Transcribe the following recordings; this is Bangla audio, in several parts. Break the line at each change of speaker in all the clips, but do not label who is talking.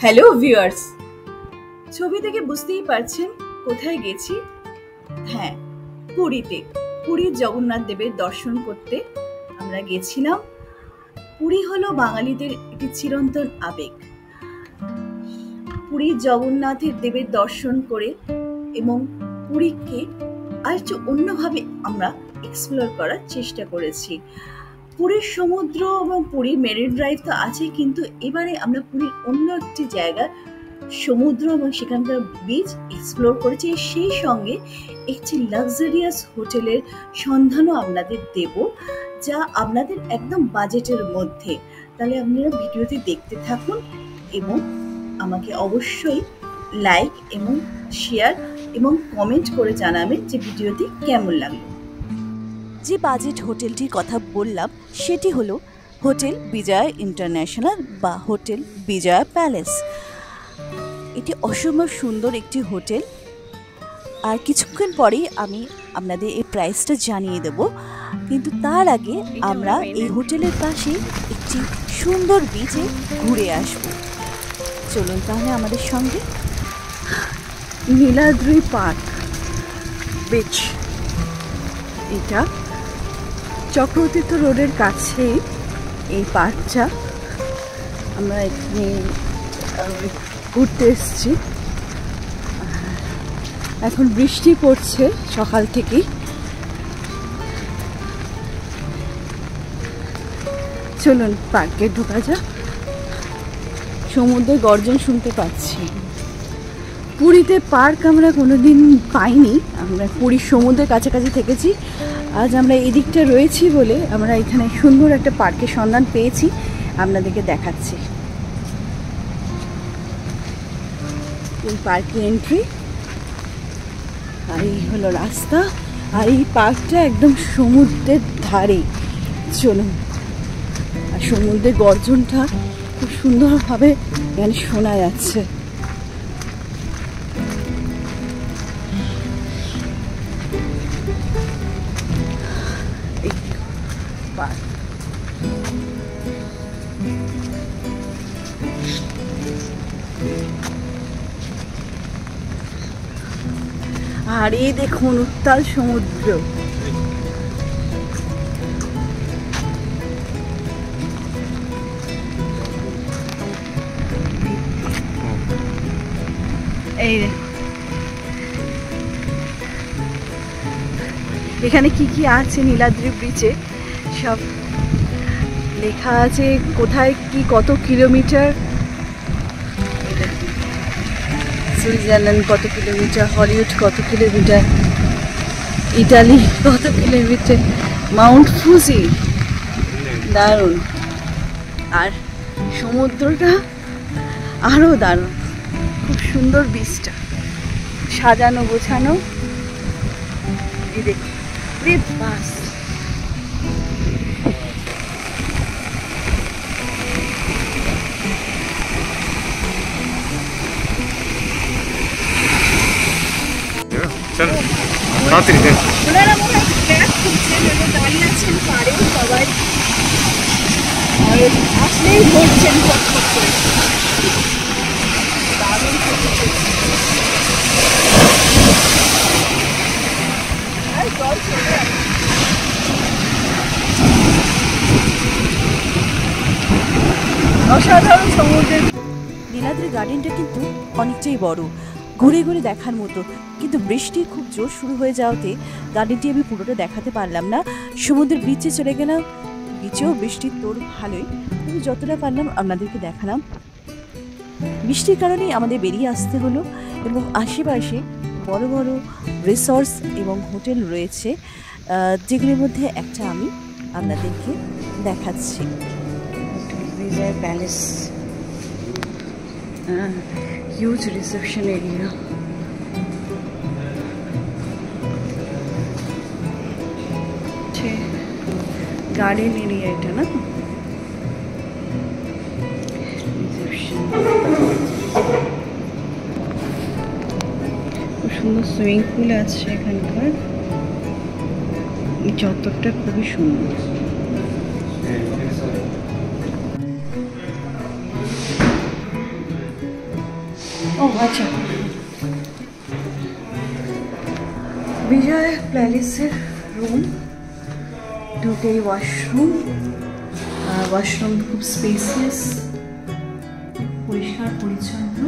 হ্যালো ভিউয়ার্স, ছবি থেকে বুঝতেই পারছেন কোথায় গেছি। হ্যাঁ, পুরীতে। পুরীর জগন্নাথ দেবের দর্শন করতে আমরা গেছিলাম। পুরী হলো বাঙালিদের একটি চিরন্তন আবেগ। পুরীর জগন্নাথের দেবের দর্শন করে এবং পুরীকে আরেকটু অন্যভাবে আমরা এক্সপ্লোর করার চেষ্টা করেছি। পুরীর সমুদ্র এবং পুরীর মেরিন ড্রাইভ তো আছে, কিন্তু এবারে আমরা পুরীর অন্য একটি জায়গা সমুদ্র এবং সেখানকার বিচ এক্সপ্লোর করেছি। সেই সঙ্গে একটি লাক্সারিয়াস হোটেলের সন্ধানও আপনাদের দেব, যা আপনাদের একদম বাজেটের মধ্যে। তাহলে আপনারা ভিডিওটি দেখতে থাকুন এবং আমাকে অবশ্যই লাইক এবং শেয়ার এবং কমেন্ট করে জানাবেন যে ভিডিওটি কেমন লাগলো।
যে বাজেট হোটেলটির কথা বললাম সেটি হলো হোটেল বিজয়া ইন্টারন্যাশনাল বা হোটেল বিজয়া প্যালেস। এটি অসম্ভব সুন্দর একটি হোটেল। আর কিছুক্ষণ পরেই আমি আপনাদের এই প্রাইসটা জানিয়ে দেব, কিন্তু তার আগে আমরা এই হোটেলের পাশে একটি সুন্দর বিচে ঘুরে আসব। চলুন তাহলে আমাদের সঙ্গে।
নীলাদ্রি পার্ক বিচ, এটা চক্রতীর্থ রোডের কাছে এই পার্কটা। আমরা এখানে ঘুরতে এসেছি। এখন বৃষ্টি পড়ছে সকাল থেকেই। চলুন পার্কে ঢোকা যাক। সমুদ্রের গর্জন শুনতে পাচ্ছি। পুরীতে পার্ক আমরা কোনোদিন পাইনি, আমরা পুরীর সমুদ্রের কাছাকাছি থেকেছি। আজ আমরা এদিকটা রয়েছি বলে আমরা এখানে সুন্দর একটা পার্কের সন্ধান পেয়েছি, আপনাদেরকে দেখাচ্ছি। এই পার্কে এন্ট্রি, আর এই হলো রাস্তা। আর এই পার্কটা একদম সমুদ্রের ধারে। চলুন, আর সমুদ্রের গর্জনটা খুব সুন্দরভাবে এখানে শোনা যাচ্ছে। আর এই দেখুন উত্তাল সমুদ্র। এই এখানে কি কি আছে নীলাদ্রি ব্রিজে সব লেখা আছে, কোথায় কি কত কিলোমিটার, সুইজারল্যান্ড কত কিলোমিটার, হলিউড কত কিলোমিটার, ইটালি কত কিলোমিটার, মাউন্ট ফুজি। দারুণ। আর সমুদ্রটা আরও দারুণ, খুব সুন্দর বিচটা, সাজানো গোছানো। এই দেখুন, বাস ওনারা মনে হয় ব্যাগ খুঁজছেন, দাঁড়িয়ে আছেন পারে সবাই, আসলেই ধরছেন ফটফট করে। দারুণ আর জল চলে আসে। অসাধারণ সমুদ্রের।
নীলাদ্রি গার্ডেনটা কিন্তু অনেকটাই বড়, ঘুরে ঘুরে দেখার মতো, কিন্তু বৃষ্টি খুব জোর শুরু হয়ে যাওয়াতে গার্ডেনটি আমি পুরোটা দেখাতে পারলাম না। সমুদ্রের বিচে চলে গেলাম, বিচেও বৃষ্টির তোড় ভালোই, আমি যতটা পারলাম আপনাদেরকে দেখালাম। বৃষ্টির কারণেই আমাদের বেরিয়ে আসতে হলো, এবং আশেপাশে বড় বড় রিসর্টস এবং হোটেল রয়েছে, যেগুলির মধ্যে একটা আমি আপনাদেরকে দেখাচ্ছি।
Hotel Vijaya palace, huge reception area. Garden area এটা না, রিসেপশন। খুব সুন্দর সুইমিং পুল আছে এখানকার। চত্বরটা খুবই সুন্দর। ও আচ্ছা, বিজয় প্যালেসের রুম, ঢুকেই ওয়াশরুম। ওয়াশরুম খুব স্পেসিয়াস, পরিষ্কার পরিচ্ছন্ন,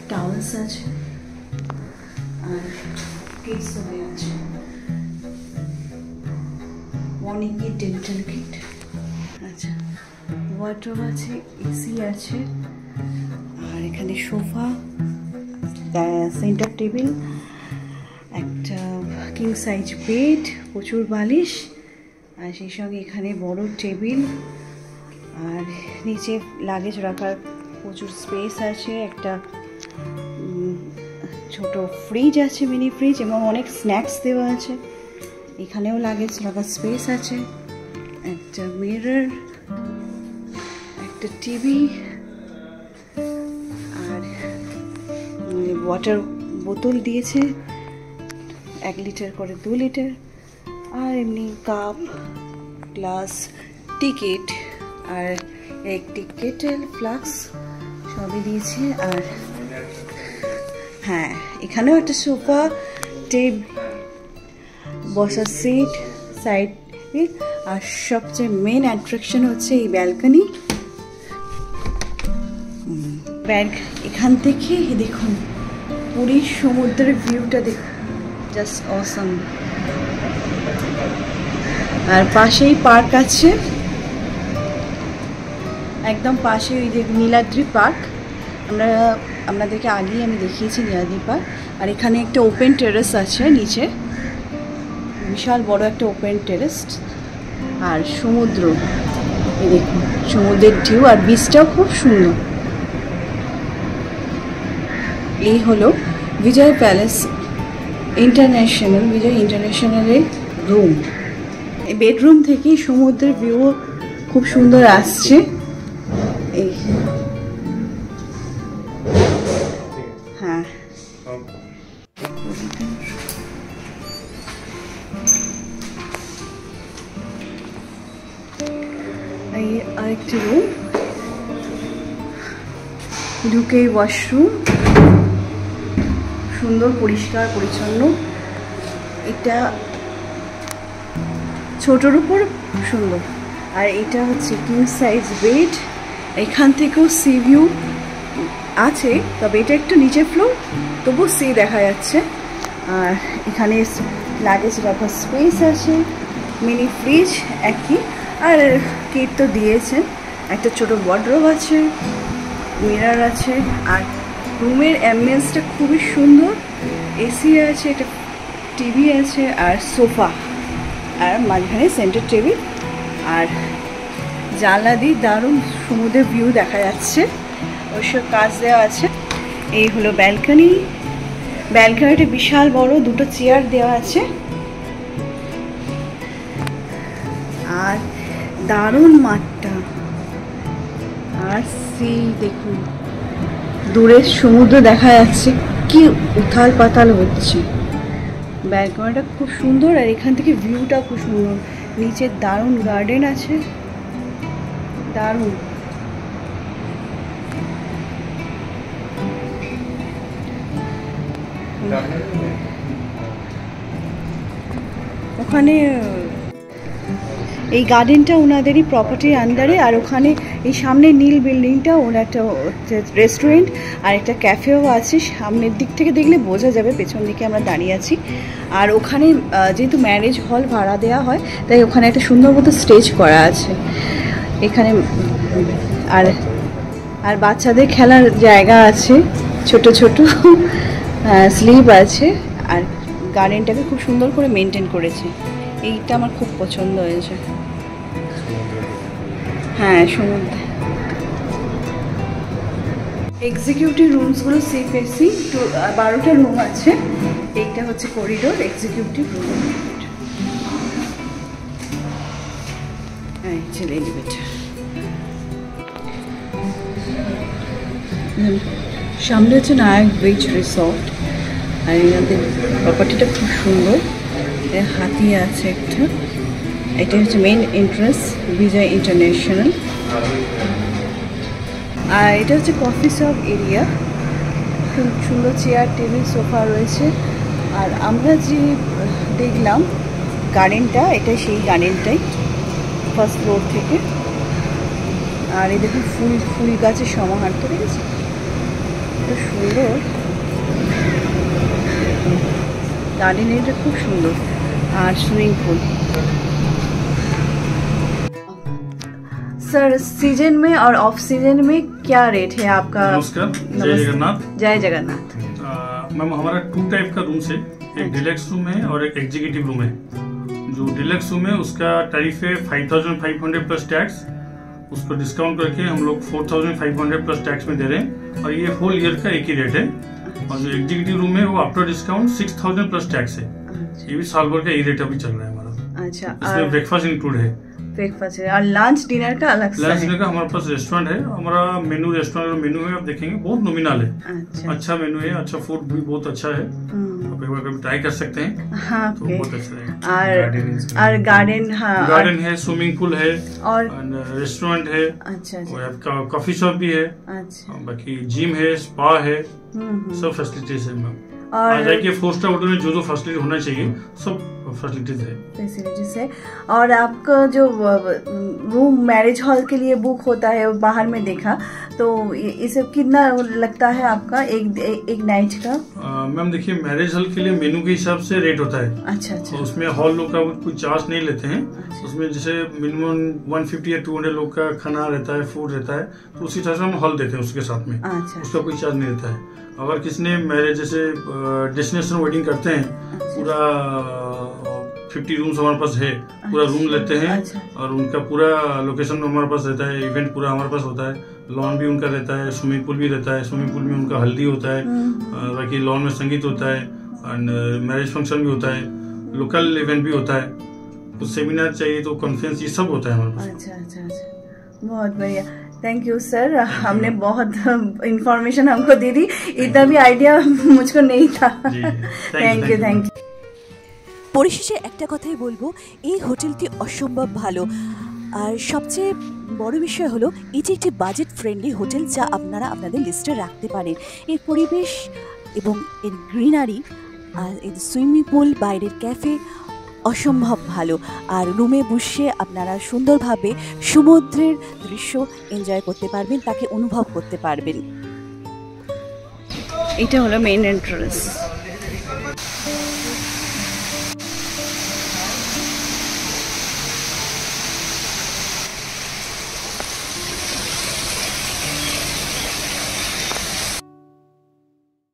টাওয়েলস আছে আর কিটস হয়ে আছে, অনেকে ডেন্টাল কিট। আচ্ছা, ওয়ার্ডরোব আছে, এসি আছে, আর এখানে সোফা, সেন্টার টেবিল, একটা কিং সাইজ বেড, প্রচুর বালিশ, আর সেই সঙ্গে এখানে বড় টেবিল, আর নিচে লাগেজ রাখার প্রচুর স্পেস আছে, একটা ছোট ফ্রিজ আছে, মিনি ফ্রিজ, এবং অনেক স্ন্যাক্স দেওয়া আছে। এখানেও লাগেজ রাখার স্পেস আছে, একটা মিরর, একটা টিভি, আর ওয়াটার বোতল দিয়েছে 1 লিটার করে, 2 লিটার, আর এমনি কাপ, গ্লাস, টিকিট, আর একটি কেটেল, ফ্লাক্স সবই দিয়েছে। আর হ্যাঁ, এখানেও একটা সোফা, টেবিল, বসার সিট, সাইড, আর সবচেয়ে মেন অ্যাট্রাকশন হচ্ছে এই ব্যালকনি। এখান থেকে দেখুন পুরীর সমুদ্রের ভিউটা দেখুন, জাস্ট অসাম। আর পাশেই পার্ক আছে, একদম পাশে ওই যে নীলাদ্রি পার্ক, আপনাদেরকে আগেই আমি দেখিয়েছি নীলাদ্রি পার্ক। আর এখানে একটা ওপেন টেরেস আছে নিচে, বিশাল বড় একটা ওপেন টেরেস, আর সমুদ্র, এই দেখুন সমুদ্রের ঢেউ, আর বিচটাও খুব সুন্দর। এই হলো বিজয় প্যালেস ইন্টারন্যাশনাল, বিজয় ইন্টারন্যাশনালের রুম। এই বেডরুম থেকে সমুদ্রের ভিউ খুব সুন্দর আসছে। এই হ্যাঁ, এই আরেকটি রুম, ঢুকে ওয়াশরুম, সুন্দর পরিষ্কার পরিচ্ছন্ন। এটা ছোটোর উপর সুন্দর। আর এটা হচ্ছে কিং সাইজ বেড, এখান থেকেও সি ভিউ আছে, তবে এটা একটু নিচে ফ্লোর, তবু সি দেখা যাচ্ছে। আর এখানে লাগেজ রাখার স্পেস আছে, মিনি ফ্রিজ একই, আর কিট তো দিয়েছেন, একটা ছোট ওয়ার্ডরোব আছে, মিরর আছে, আর রুমের অ্যাম্বিয়েন্সটা খুবই সুন্দর। এসি আছে, একটা টিভি আছে, আর সোফা, আর মাঝখানে সেন্টার টেবিল, আর জানলা দিয়ে দারুণ সমুদ্রের ভিউ দেখা যাচ্ছে, অবশ্য কাজ দেওয়া আছে। এই হলো ব্যালকনি, ব্যালকনিটা বিশাল বড়, 2টো চেয়ার দেওয়া আছে, আর দারুণ মাঠটা, আর সেই দেখুন দূরের সমুদ্র দেখা যাচ্ছে, কি উথাল পাতাল হচ্ছে। ব্যালকনিটা খুব সুন্দর, আর এখান থেকে ভিউটা খুব সুন্দর, নিচে দারুণ গার্ডেন আছে, দারুণ। ওখানে এই গার্ডেনটা ওনাদেরই প্রপার্টির আন্ডারে, আর ওখানে এই সামনে নীল বিল্ডিংটা ওর একটা রেস্টুরেন্ট আর একটা ক্যাফেও আছে। সামনের দিক থেকে দেখলে বোঝা যাবে, পেছন দিকে আমরা দাঁড়িয়ে আছি। আর ওখানে যেহেতু ম্যারেজ হল ভাড়া দেওয়া হয়, তাই ওখানে একটা সুন্দর মতো স্টেজ করা আছে এখানে। আর বাচ্চাদের খেলার জায়গা আছে, ছোট ছোট স্লিপ আছে, আর গার্ডেনটাকে খুব সুন্দর করে মেনটেন করেছে। এইটা আমার খুব পছন্দ হয়েছে। হ্যাঁ, সমুদ্র। এক্সিকিউটিভ রুমসগুলো সেফ এসি, 12টা রুম আছে। এইটা হচ্ছে করিডোর এক্সিকিউটিভ রুম, এলিভেটর। সামনে হচ্ছে নায়ক বিচ রিসর্ট, আর এনাদের প্রপার্টিটা খুব সুন্দর। হাতি আছে একটা, এটা হচ্ছে মেইন এন্ট্রান্স বিজয় ইন্টারন্যাশনাল। আর এটা হচ্ছে কফি শপ এরিয়া, খুব সুন্দর চেয়ার টেবিল সোফা রয়েছে। আর আমরা যে দেখলাম গার্ডেনটা, এটা সেই গার্ডেনটাই ফার্স্ট ফ্লোর থেকে। আর এই দেখুন ফুল গাছের সমাহার, তো দেখেছি এত সুন্দর গার্ডেন, এটা খুব সুন্দর। আর সুইমিং পুল। सर सीजन में और ऑफ सीजन में क्या रेट है आपका?
नमस्कार, जय जगन्नाथ।
जय जगन्नाथ।
मैम हमारा 2 टाइप का रूम है, एक डिलक्स रूम है और एक एग्जीक्यूटिव रूम है। जो डिलक्स रूम है उसका टैरिफ है 5500 प्लस टैक्स, उसको डिस्काउंट करके हम लोग 4500 प्लस टैक्स में दे रहे हैं और ये होल ईयर का एक ही रेट है। और जो एग्जीक्यूटिव रूम है वो आफ्टर डिस्काउंट 6000 प्लस टैक्स है। ये भी साल भर का यही रेट अभी चल रहा है हमारा।
अच्छा,
इसमें ब्रेकफास्ट इंक्लूड है।
ब्रेकफास्ट है और लंच डिनर का अलग से?
लंच डिनर का हमारे पास रेस्टोरेंट है, हमारा मेनू रेस्टोरेंट मेनू है, आप देखेंगे बहुत नॉमिनल है। अच्छा मेनू है, अच्छा फूड भी बहुत अच्छा है, आप एक बार कभी ट्राई कर सकते हैं।
हाँ,
तो बहुत अच्छा है।
और गार्डन, हाँ
गार्डन है, स्विमिंग पूल है
और
रेस्टोरेंट है।
अच्छा,
और कॉफी शॉप भी है।
अच्छा,
बाकी जिम है, स्पा है, सब फैसिलिटीज है मैम।
और
आ जाइए 4 स्टार होटल में जो फैसिलिटी होना चाहिए सब फैसिलिटीज है।
और आपका जो रूम मैरिज हॉल के लिए बुक होता है बाहर में देखा, तो इसे कितना लगता है आपका एक नाइट का?
मैम देखिए, मैरिज हॉल के लिए मेनू के हिसाब से रेट होता है।
अच्छा।
तो उसमें हॉल लोग का कोई चार्ज नहीं लेते हैं। उसमें जैसे मिनिमम 150 या 200 लोग का खाना रहता है, फूड रहता है, तो उसी तरह से हम हॉल देते हैं उसके साथ में।
अच्छा।
उसका कोई चार्ज नहीं रहता है। अगर किसने मैरिज जैसे डेस्टिनेशन वेडिंग करते हैं, पूरा 50 रूम्स हमारे पास है, पूरा रूम लेते हैं। और उनका पूरा लोकेशन हमारे पास रहता है, इवेंट पूरा हमारे पास होता है, लॉन भी उनका रहता है, स्विमिंग पूल भी रहता है। स्विमिंग पूल में उनका हल्दी होता है, बाकी लॉन में संगीत होता है, मैरिज फंक्शन भी होता है, लोकल इवेंट भी होता है, कुछ सेमिनार चाहिए तो कॉन्फ्रेंस, ये सब होता है हमारे पास।
अच्छा, बहुत बढ़िया, थैंक यू सर। हमने बहुत इंफॉर्मेशन हमको दे दी, इतना भी आइडिया मुझको नहीं था। Thank you.
পরিশেষে একটা কথাই বলবো, এই হোটেলটি অসম্ভব ভালো। আর সবচেয়ে বড় বিষয় হলো এটি একটি বাজেট ফ্রেন্ডলি হোটেল, যা আপনারা আপনাদের লিস্টে রাখতে পারেন। এর পরিবেশ এবং এর গ্রিনারি আর এর সুইমিং পুল, বাইরের ক্যাফে অসম্ভব ভালো। আর রুমে বসে আপনারা সুন্দরভাবে সমুদ্রের দৃশ্য এনজয় করতে পারবেন, তাকে অনুভব করতে পারবেন।
এটা হলো মেইন এন্ট্রান্স।